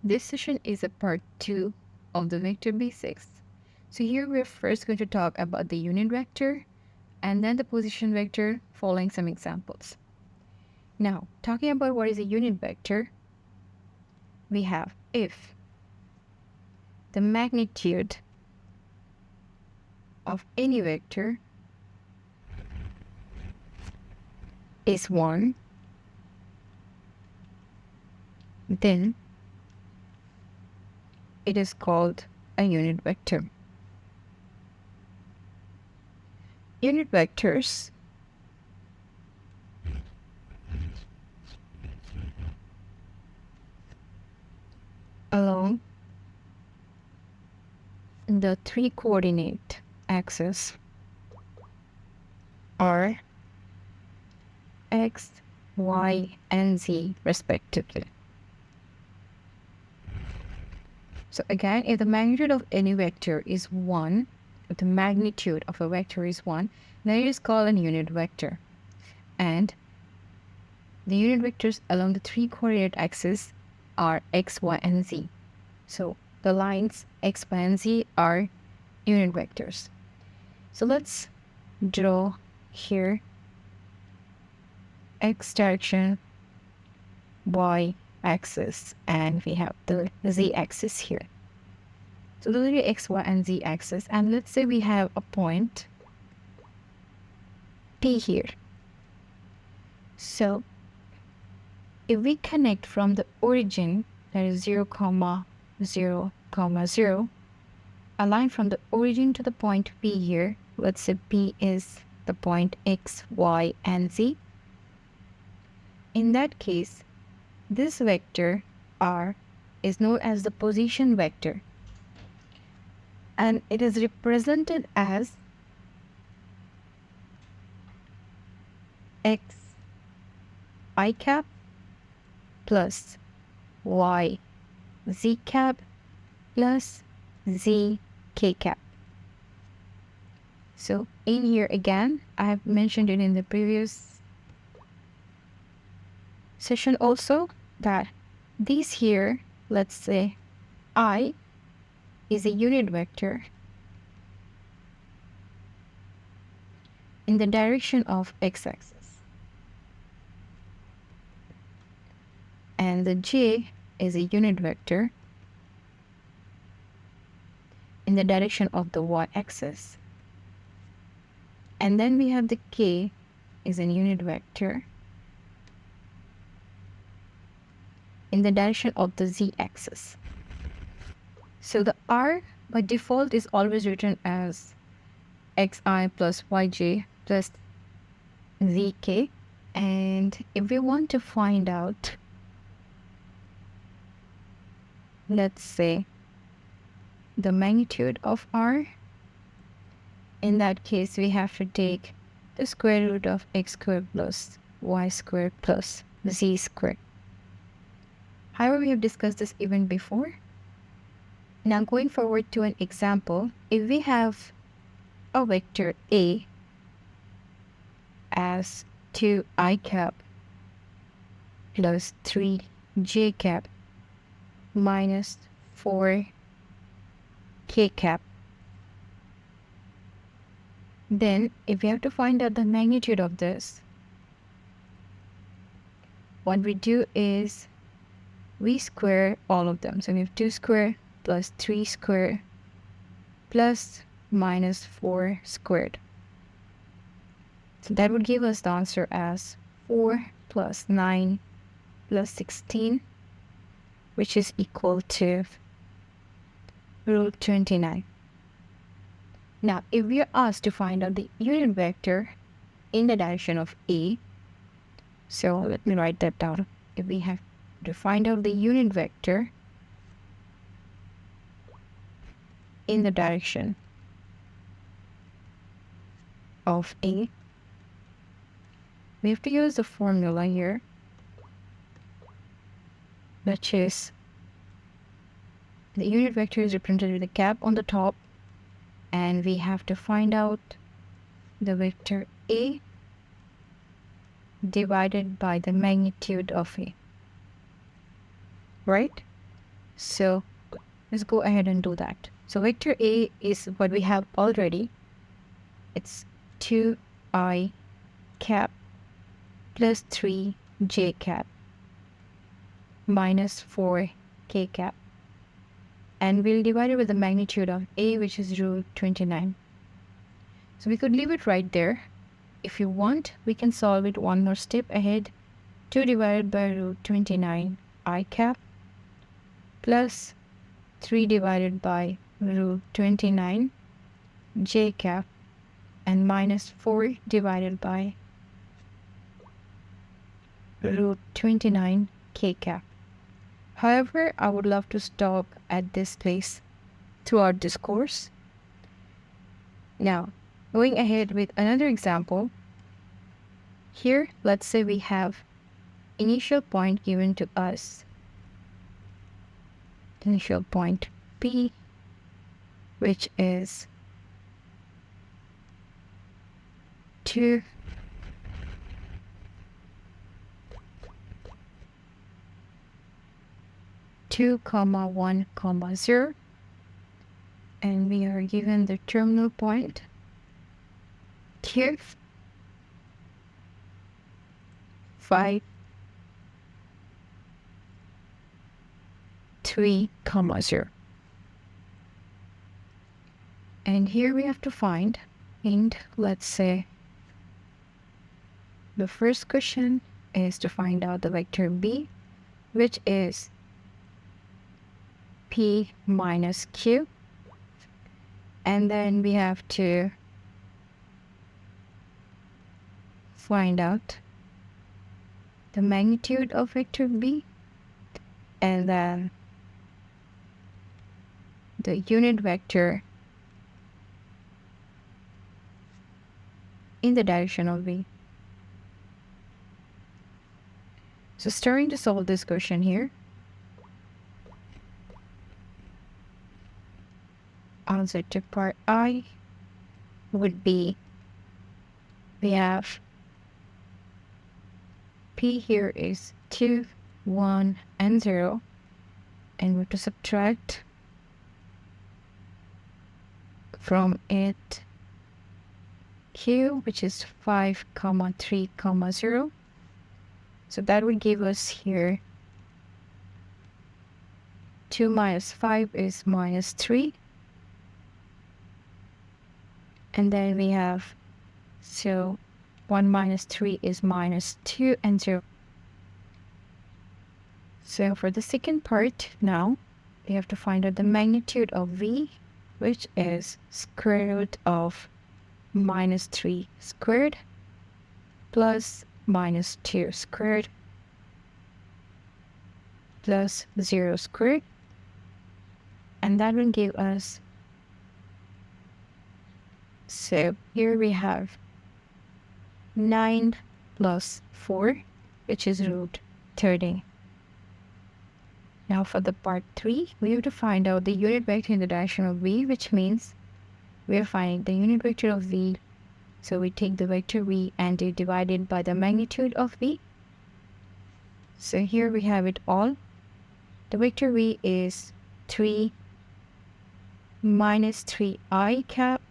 This session is a part 2 of the vector basics. So here we're first going to talk about the unit vector and then the position vector, following some examples. Now, talking about what is a unit vector, we have if the magnitude of any vector is 1, then it is called a unit vector. Unit vectors along the 3 coordinate axes are x, y, and z respectively. So again, if the magnitude of any vector is 1, if the magnitude of a vector is 1, then it is called a unit vector. And the unit vectors along the 3 coordinate axes are x, y, and z. So the lines x, y, and z are unit vectors. So let's draw here x direction, y axis, and we have the z axis here. So those are the x, y, and z axis, and let's say we have a point P here. So if we connect from the origin, that is 0, 0, 0, a line from the origin to the point P here, let's say P is the point x, y, and z. In that case, this vector r is known as the position vector, and it is represented as x I cap plus y z cap plus z k cap. So in here again, I have mentioned it in the previous session also, that these here, let's say I is a unit vector in the direction of x-axis, and the j is a unit vector in the direction of the y-axis, and then we have the k is a unit vector in the direction of the z-axis. So the r by default is always written as xi plus yj plus zk, and if we want to find out, let's say, the magnitude of r, in that case we have to take the square root of x squared plus y squared plus z squared. However, we have discussed this even before. Now going forward to an example, if we have a vector a as 2i cap plus 3j cap minus 4k cap, then if we have to find out the magnitude of this, what we do is we square all of them. So we have 2 square plus 3 square plus minus 4 squared. So that would give us the answer as 4 plus 9 plus 16, which is equal to root 29. Now, if we are asked to find out the unit vector in the direction of A, so let me write that down. If we have to find out the unit vector in the direction of A, we have to use the formula here, which is the unit vector is represented with a cap on the top, and we have to find out the vector A divided by the magnitude of A, right? So let's go ahead and do that. So vector A is what we have already. It's 2I cap plus 3j cap minus 4k cap. And we'll divide it with the magnitude of A, which is root 29. So we could leave it right there. If you want, we can solve it one more step ahead. 2 divided by root 29 I cap plus 3 divided by root 29 j cap and minus 4 divided by root 29 k cap. However, I would love to stop at this place throughout this course. Now, going ahead with another example. Here, let's say we have initial point given to us, initial point P, which is 2, 2, 1, 0, and we are given the terminal point here, 5, 3, 0. And here we have to find, and let's say the first question is to find out the vector B, which is P minus Q. And then we have to find out the magnitude of vector B, and then the unit vector in the direction of V. So starting to solve this question here, answer to part I would be, we have P here is 2, 1, and 0, and we have to subtract from it Q, which is 5, 3, 0. So that would give us here 2 minus 5 is minus 3. And then we have, so 1 minus 3 is minus 2 and 0. So for the second part now, we have to find out the magnitude of V, which is square root of minus 3 squared plus minus 2 squared plus 0 squared. And that will give us, so here we have 9 plus 4, which is root 30. Now for the part 3, we have to find out the unit vector in the direction of V, which means we are finding the unit vector of V. So we take the vector V and divide it by the magnitude of V. So here we have it all. The vector V is 3 minus 3I cap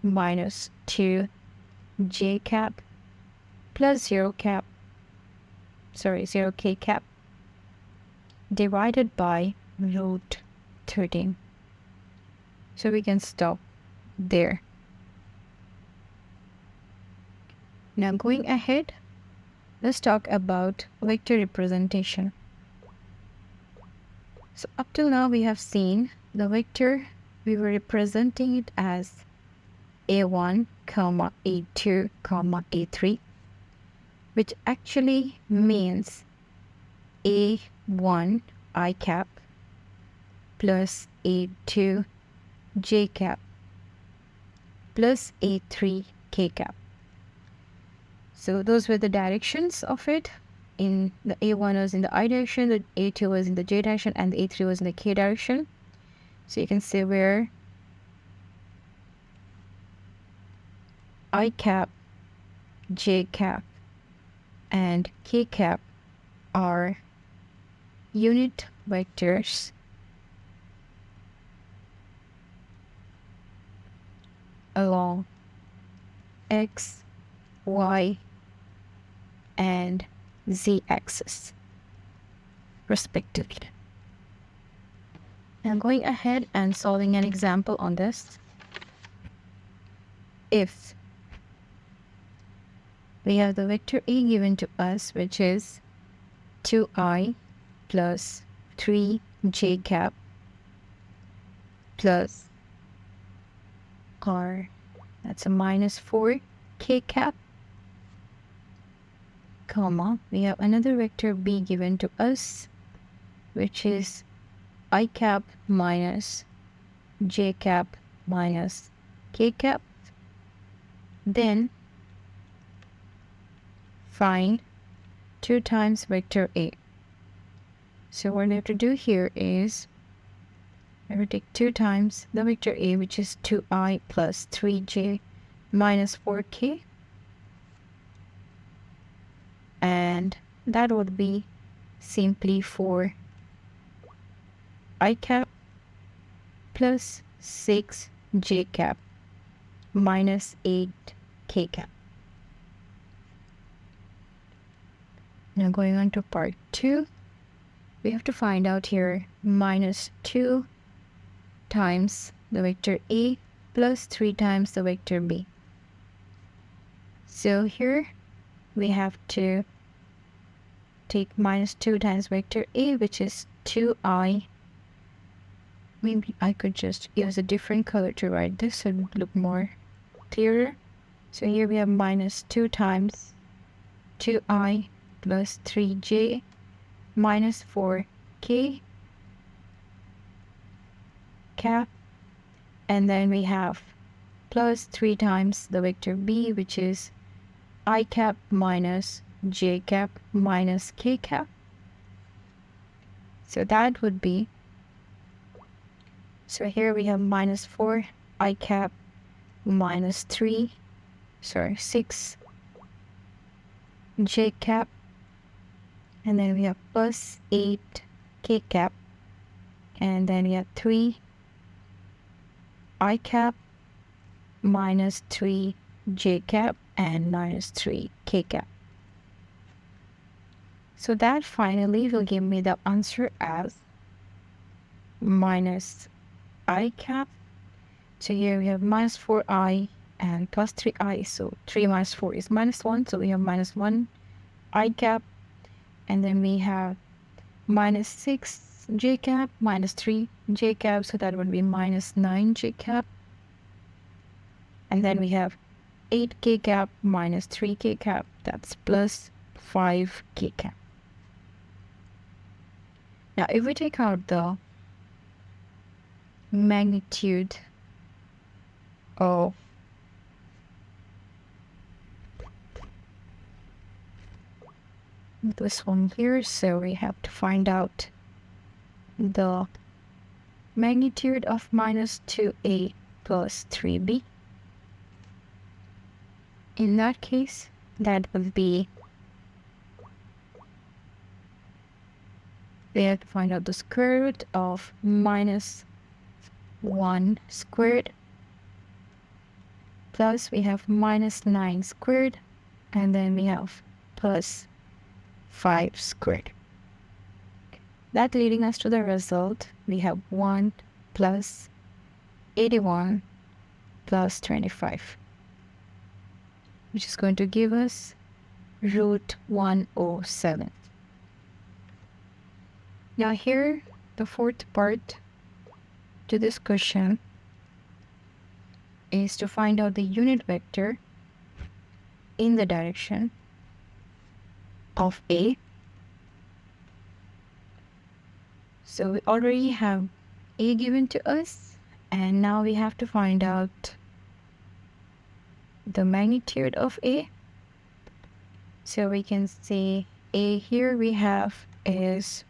minus 2j cap plus 0k cap divided by root 13. So we can stop there. Now going ahead, let's talk about vector representation. So up till now we have seen the vector, we were representing it as A1, A2, A3, which actually means A1 I cap plus A2 j cap plus A3 k cap. So those were the directions of it. In the A1 was in the I direction, the A2 was in the j direction, and the A3 was in the k direction. So you can see where I cap, j cap, and k cap are unit vectors along x, y, and z axis respectively. Now going ahead and solving an example on this. If we have the vector A given to us, which is 2i plus 3j cap plus r, that's a minus 4k cap, comma, we have another vector B given to us, which is I cap minus j cap minus k cap. Then find 2 times vector A. So what we have to do here is we will take 2 times the vector A, which is 2i plus 3j minus 4k, and that would be simply 4 I cap plus 6 j cap minus 8 k cap. Now going on to part 2, we have to find out here minus 2 times the vector A plus 3 times the vector B. So here we have to take minus 2 times vector A, which is 2i. Maybe I could just use a different color to write this so it would look more clearer. So here we have minus 2 times 2i plus 3j minus 4k cap, and then we have plus 3 times the vector B, which is I cap minus j cap minus k cap. So that would be, so here we have minus 4 I cap minus 6 j cap, and then we have plus 8 k cap, and then we have 3 I cap minus 3 j cap and minus 3 k cap. So that finally will give me the answer as minus I cap. So here we have minus 4i and plus 3i, so 3 minus 4 is minus 1, so we have minus 1 I cap, and then we have minus 6 j cap minus 3 j cap, so that would be minus 9 j cap, and then we have 8 k cap minus 3 k cap, that's plus 5 k cap. Now if we take out the magnitude of this one here, so we have to find out the magnitude of minus 2a plus 3b. In that case, that will be, we have to find out the square root of minus 1 squared, plus we have minus 9 squared, and then we have plus 5 squared. That leading us to the result, we have 1 plus 81 plus 25, which is going to give us root 107. Now here, the fourth part to this question is to find out the unit vector in the direction of A. So we already have A given to us, and now we have to find out the magnitude of A. So we can say A here we have is,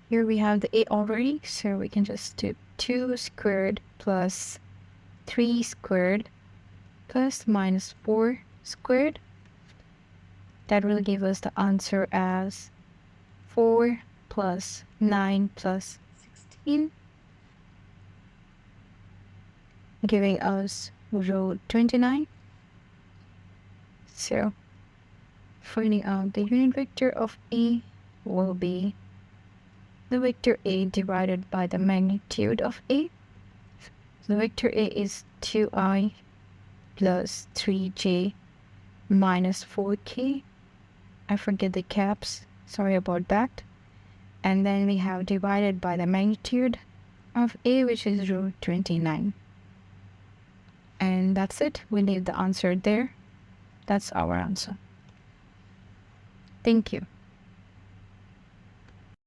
here we have the A already, so we can just do 2 squared plus 3 squared plus minus 4 squared. That will give us the answer as 4 plus 9 plus 16 giving us root 29. So finding out the unit vector of A will be the vector A divided by the magnitude of A. The vector A is 2i plus 3j minus 4k. I forget the caps, sorry about that. And then we have divided by the magnitude of A, which is root 29. And that's it. We leave the answer there. That's our answer. Thank you.